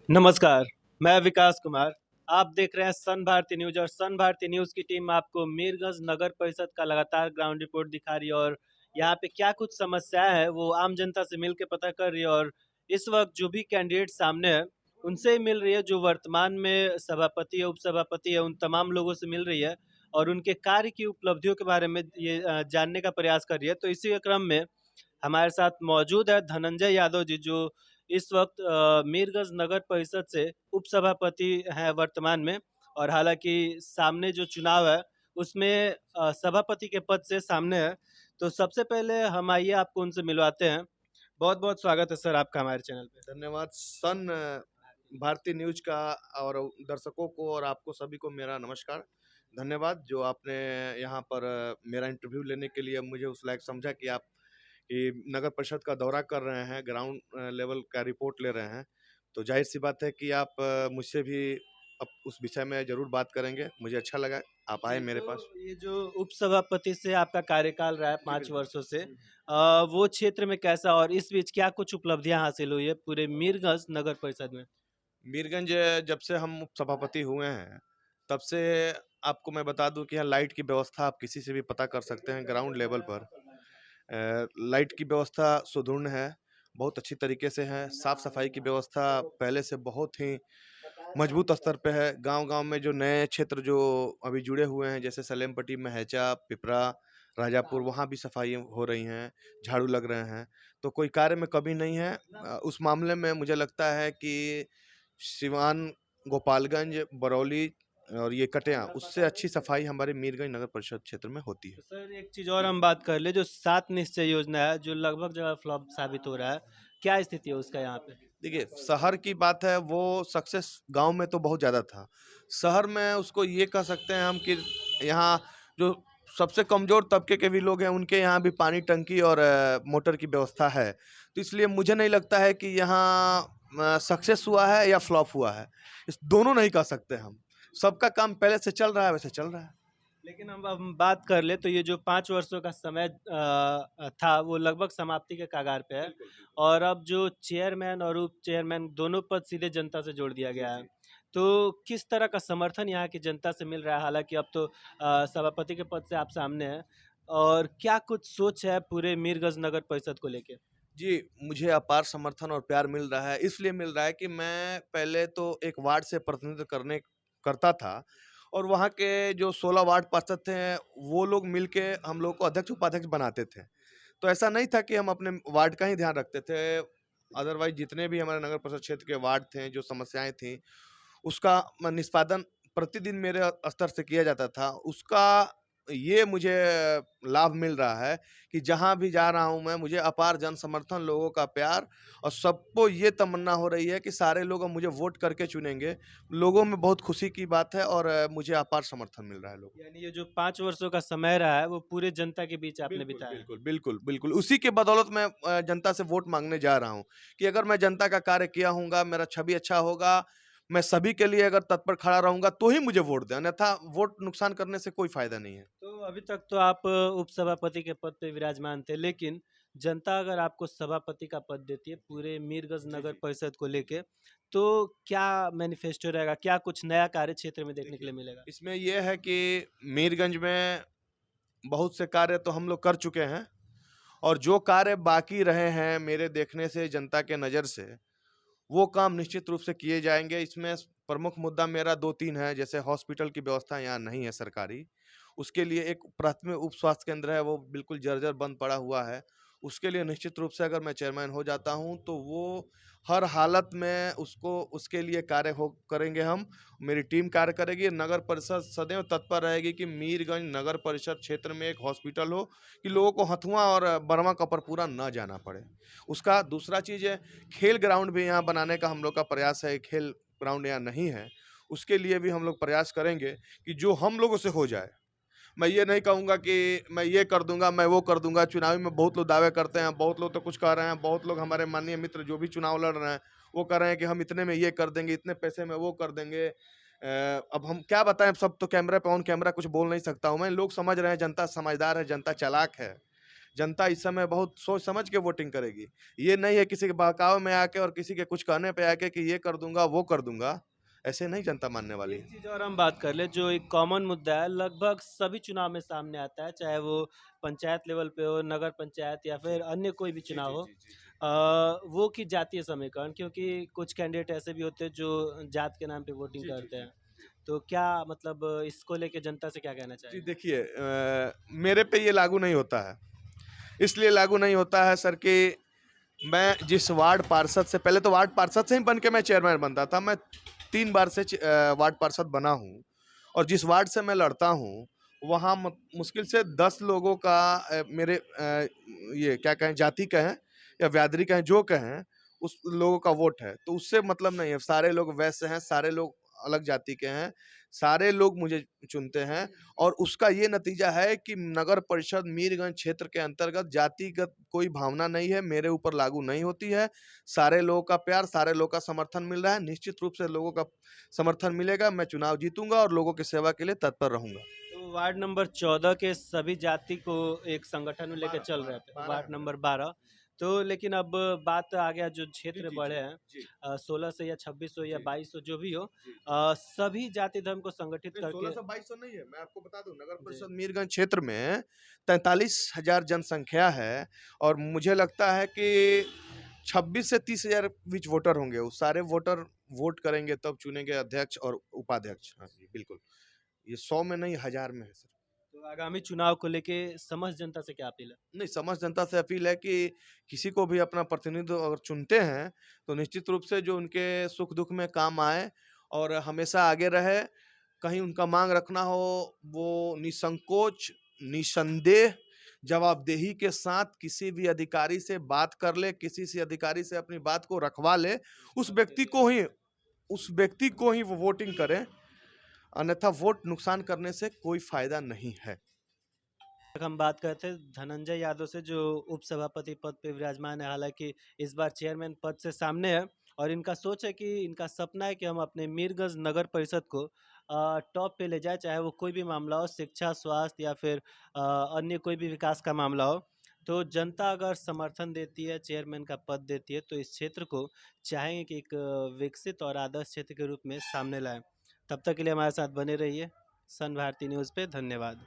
नमस्कार, मैं विकास कुमार। आप देख रहे हैं सन भारती न्यूज़ और सन भारती न्यूज़ की टीम आपको मीरगंज नगर परिषद का लगातार ग्राउंड रिपोर्ट दिखा रही है और यहाँ पे क्या कुछ समस्याएं हैं वो आम जनता से मिल के पता कर रही है और इस वक्त जो भी कैंडिडेट सामने है उनसे ही मिल रही है, जो वर्तमान में सभापति है, उपसभापति है, उन तमाम लोगों से मिल रही है और उनके कार्य की उपलब्धियों के बारे में ये जानने का प्रयास कर रही है। तो इसी क्रम में हमारे साथ मौजूद है धनंजय यादव जी, जो इस वक्त मीरगंज नगर परिषद से उपसभापति हैं वर्तमान में। और हालांकि सामने जो चुनाव है उसमें सभापति के पद से सामने है। तो सबसे पहले हम आइए आपको उनसे मिलवाते हैं। बहुत बहुत स्वागत है सर आपका हमारे चैनल पे। धन्यवाद। सन भारती न्यूज का और दर्शकों को और आपको सभी को मेरा नमस्कार। धन्यवाद जो आपने यहाँ पर मेरा इंटरव्यू लेने के लिए मुझे उस लायक समझा कि आप ये नगर परिषद का दौरा कर रहे हैं, ग्राउंड लेवल का रिपोर्ट ले रहे हैं। तो जाहिर सी बात है कि आप मुझसे भी अब उस विषय में जरूर बात करेंगे। मुझे अच्छा लगा आप आए जी, मेरे तो पास। ये जो उपसभापति से आपका कार्यकाल रहा है जी 5 बिल्कुल। वर्षों से, वो क्षेत्र में कैसा और इस बीच क्या कुछ उपलब्धियां हासिल हुई है पूरे मीरगंज नगर परिषद में? मीरगंज जब से हम सभापति हुए हैं, तब से आपको मैं बता दूं कि यहाँ लाइट की व्यवस्था आप किसी से भी पता कर सकते हैं ग्राउंड लेवल पर। लाइट की व्यवस्था सुदृढ़ है, बहुत अच्छी तरीके से है। साफ सफाई की व्यवस्था पहले से बहुत ही मजबूत स्तर पे है। गांव-गांव में जो नए क्षेत्र जो अभी जुड़े हुए हैं, जैसे सलेमपट्टी, मेहचा, पिपरा, राजापुर, वहाँ भी सफाई हो रही हैं, झाड़ू लग रहे हैं। तो कोई कार्य में कमी नहीं है। उस मामले में मुझे लगता है कि सिवान, गोपालगंज, बरौली और ये कटिया, उससे अच्छी सफाई हमारे मीरगंज नगर परिषद क्षेत्र में होती है। तो सर एक चीज और हम बात कर ले, जो 7 निश्चय योजना है जो लगभग जगह फ्लॉप साबित हो रहा है, क्या स्थिति है उसका यहाँ पे? देखिए, शहर की बात है वो सक्सेस गाँव में तो बहुत ज़्यादा था। शहर में उसको ये कह सकते हैं हम कि यहाँ जो सबसे कमज़ोर तबके के भी लोग हैं, उनके यहाँ भी पानी टंकी और मोटर की व्यवस्था है। तो इसलिए मुझे नहीं लगता है कि यहाँ सक्सेस हुआ है या फ्लॉप हुआ है। इस दोनों नहीं कह सकते हम। सबका काम पहले से चल रहा है, वैसे चल रहा है। लेकिन हम बात कर ले तो ये जो 5 वर्षों का समय था वो लगभग समाप्ति के कगार पे है। बिल्कुल, बिल्कुल। और अब जो चेयरमैन और उप चेयरमैन दोनों पद सीधे जनता से जोड़ दिया जी, गया है। जी। तो किस तरह का समर्थन यहाँ की जनता से मिल रहा है? हालांकि अब तो सभापति के पद से आप सामने हैं, और क्या कुछ सोच है पूरे मीरगंज नगर परिषद को लेके? जी, मुझे अपार समर्थन और प्यार मिल रहा है, इसलिए मिल रहा है कि मैं पहले तो एक वार्ड से प्रतिनिधित्व करने करता था और वहाँ के जो 16 वार्ड पार्षद थे, वो लोग मिलके हम लोग को अध्यक्ष-उपाध्यक्ष बनाते थे। तो ऐसा नहीं था कि हम अपने वार्ड का ही ध्यान रखते थे, अदरवाइज़ जितने भी हमारे नगर परिषद क्षेत्र के वार्ड थे, जो समस्याएँ थीं, उसका निष्पादन प्रतिदिन मेरे स्तर से किया जाता था। उसका ये मुझे लाभ मिल रहा है कि जहाँ भी जा रहा हूँ मैं, मुझे अपार जन समर्थन, लोगों का प्यार और सबको ये तमन्ना हो रही है कि सारे लोग अब मुझे वोट करके चुनेंगे। लोगों में बहुत खुशी की बात है और मुझे अपार समर्थन मिल रहा है लोगों यानी ये जो 5 वर्षों का समय रहा है वो पूरे जनता के बीच आपने बिल्कुल, बिताया है। बिल्कुल, बिल्कुल, बिल्कुल। उसी के बदौलत मैं जनता से वोट माँगने जा रहा हूँ कि अगर मैं जनता का कार्य किया हूँगा, मेरा छवि अच्छा होगा, मैं सभी के लिए अगर तत्पर खड़ा रहूँगा, तो ही मुझे वोट दें, अन्यथा वोट नुकसान करने से कोई फ़ायदा नहीं है। तो अभी तक तो आप उपसभापति के पद पे विराजमान थे, लेकिन जनता अगर आपको सभापति का पद देती है पूरे मीरगंज जी, नगर जी। परिषद को लेके, तो क्या मैनिफेस्टो रहेगा? क्या कुछ नया कार्य क्षेत्र में देखने के देखिए, लिए मिलेगा? इसमें ये है कि मीरगंज में बहुत से कार्य तो हम लोग कर चुके हैं और जो कार्य बाकी रहे हैं मेरे देखने से, जनता के नज़र से, वो काम निश्चित रूप से किए जाएँगे। इसमें प्रमुख मुद्दा मेरा 2-3 है, जैसे हॉस्पिटल की व्यवस्था यहाँ नहीं है सरकारी। उसके लिए एक प्राथमिक उप स्वास्थ्य केंद्र है, वो बिल्कुल जर्जर बंद पड़ा हुआ है। उसके लिए निश्चित रूप से अगर मैं चेयरमैन हो जाता हूँ, तो वो हर हालत में उसको उसके लिए कार्य हो करेंगे हम। मेरी टीम कार्य करेगी, नगर परिषद सदैव तत्पर रहेगी कि मीरगंज नगर परिषद क्षेत्र में एक हॉस्पिटल हो, कि लोगों को हथुआ और बरवा कपरपुरा ना जाना पड़े। उसका दूसरा चीज़ है, खेल ग्राउंड भी यहाँ बनाने का हम लोग का प्रयास है, खेल ग्राउंड यहाँ नहीं है। उसके लिए भी हम लोग प्रयास करेंगे कि जो हम लोगों से हो जाए। मैं ये नहीं कहूँगा कि मैं ये कर दूँगा, मैं वो कर दूँगा। चुनावी में बहुत लोग दावे करते हैं, बहुत लोग तो कुछ कह रहे हैं, बहुत लोग हमारे माननीय मित्र जो भी चुनाव लड़ रहे हैं, वो कह रहे हैं कि हम इतने में ये कर देंगे, इतने पैसे में वो कर देंगे। अब हम क्या बताएँ, सब तो कैमरे पे ऑन कैमरा कुछ बोल नहीं सकता हूँ मैं। लोग समझ रहे हैं, जनता समझदार है, जनता चालाक है। जनता इस समय बहुत सोच समझ के वोटिंग करेगी। ये नहीं है किसी के बहकावे में आके और किसी के कुछ कहने पे आके कि ये कर दूंगा वो कर दूंगा, ऐसे नहीं जनता मानने वाली एक है। चीज और हम बात कर ले, जो एक कॉमन मुद्दा है, लगभग सभी चुनाव में सामने आता है, चाहे वो पंचायत लेवल पे हो, नगर पंचायत या फिर अन्य कोई भी जी चुनाव जी हो। जी जी जी। वो कि जातीय समीकरण, क्योंकि कुछ कैंडिडेट ऐसे भी होते हैं जो जात के नाम पे वोटिंग जी जी करते जी हैं। जी। तो क्या मतलब इसको लेके जनता से क्या कहना जी चाहेंगे? देखिए, मेरे पे ये लागू नहीं होता है। इसलिए लागू नहीं होता है सर कि मैं जिस वार्ड पार्षद से, पहले तो वार्ड पार्षद से ही बन के मैं चेयरमैन बनता था। मैं 3 बार से वार्ड पार्षद बना हूँ और जिस वार्ड से मैं लड़ता हूँ, वहाँ मुश्किल से 10 लोगों का मेरे ये क्या कहें, जाति कहें या व्यादरी कहें, जो कहें, उस लोगों का वोट है। तो उससे मतलब नहीं है, सारे लोग वैश्य हैं, सारे लोग अलग जाति के हैं, सारे लोग मुझे चुनते हैं और उसका ये नतीजा है कि नगर परिषद मीरगंज क्षेत्र के अंतर्गत जातिगत कोई भावना नहीं है, मेरे ऊपर लागू नहीं होती है। सारे लोगों का प्यार, सारे लोगों का समर्थन मिल रहा है। निश्चित रूप से लोगों का समर्थन मिलेगा, मैं चुनाव जीतूँगा और लोगों की सेवा के लिए तत्पर रहूँगा। तो वार्ड नंबर 14 के सभी जाति को एक संगठन में लेके 12 चल रहे 12 थे, 12 वार्ड है मेरा। नंबर 12। तो लेकिन अब बात आ गया, जो जी, क्षेत्र जी, बढ़े जी, हैं, जी, 16 से या 26 हो या जी, 22 हो, जो भी हो, जी, जी। सभी जाति धर्म को संगठित नहीं, करके। 1600-2200 नहीं है। मैं आपको बता दूं, नगर जी। परिषद मीरगंज क्षेत्र में 43,000 जनसंख्या है और मुझे लगता है कि 26 से 30,000 बीच वोटर होंगे। वो सारे वोटर वोट करेंगे तब चुनेंगे अध्यक्ष और उपाध्यक्ष। हाँ जी, बिल्कुल। ये 100 में नहीं, 1000 में है सर। तो आगामी चुनाव को लेके समस्त जनता से क्या अपील है? नहीं, समस्त जनता से अपील है कि किसी को भी अपना प्रतिनिधि अगर चुनते हैं, तो निश्चित रूप से जो उनके सुख-दुःख में काम आए और हमेशा आगे रहे। कहीं उनका माँग रखना हो, वो निसंकोच, निसंदेह, जवाबदेही के साथ किसी भी अधिकारी से बात कर ले, किसी से अधिकारी से अपनी बात को रखवा ले, उस व्यक्ति को ही उस व्यक्ति को ही वो वोटिंग करें, अन्यथा वोट नुकसान करने से कोई फ़ायदा नहीं है। तक हम बात करते थे धनंजय यादव से, जो उपसभापति पद पे विराजमान है, हालांकि इस बार चेयरमैन पद से सामने है। और इनका सोच है कि इनका सपना है कि हम अपने मीरगंज नगर परिषद को टॉप पे ले जाए, चाहे वो कोई भी मामला हो, शिक्षा, स्वास्थ्य या फिर अन्य कोई भी विकास का मामला हो। तो जनता अगर समर्थन देती है, चेयरमैन का पद देती है, तो इस क्षेत्र को चाहेंगे कि एक विकसित और आदर्श क्षेत्र के रूप में सामने लाएं। तब तक के लिए हमारे साथ बने रहिए। सन भारती न्यूज़ पे धन्यवाद।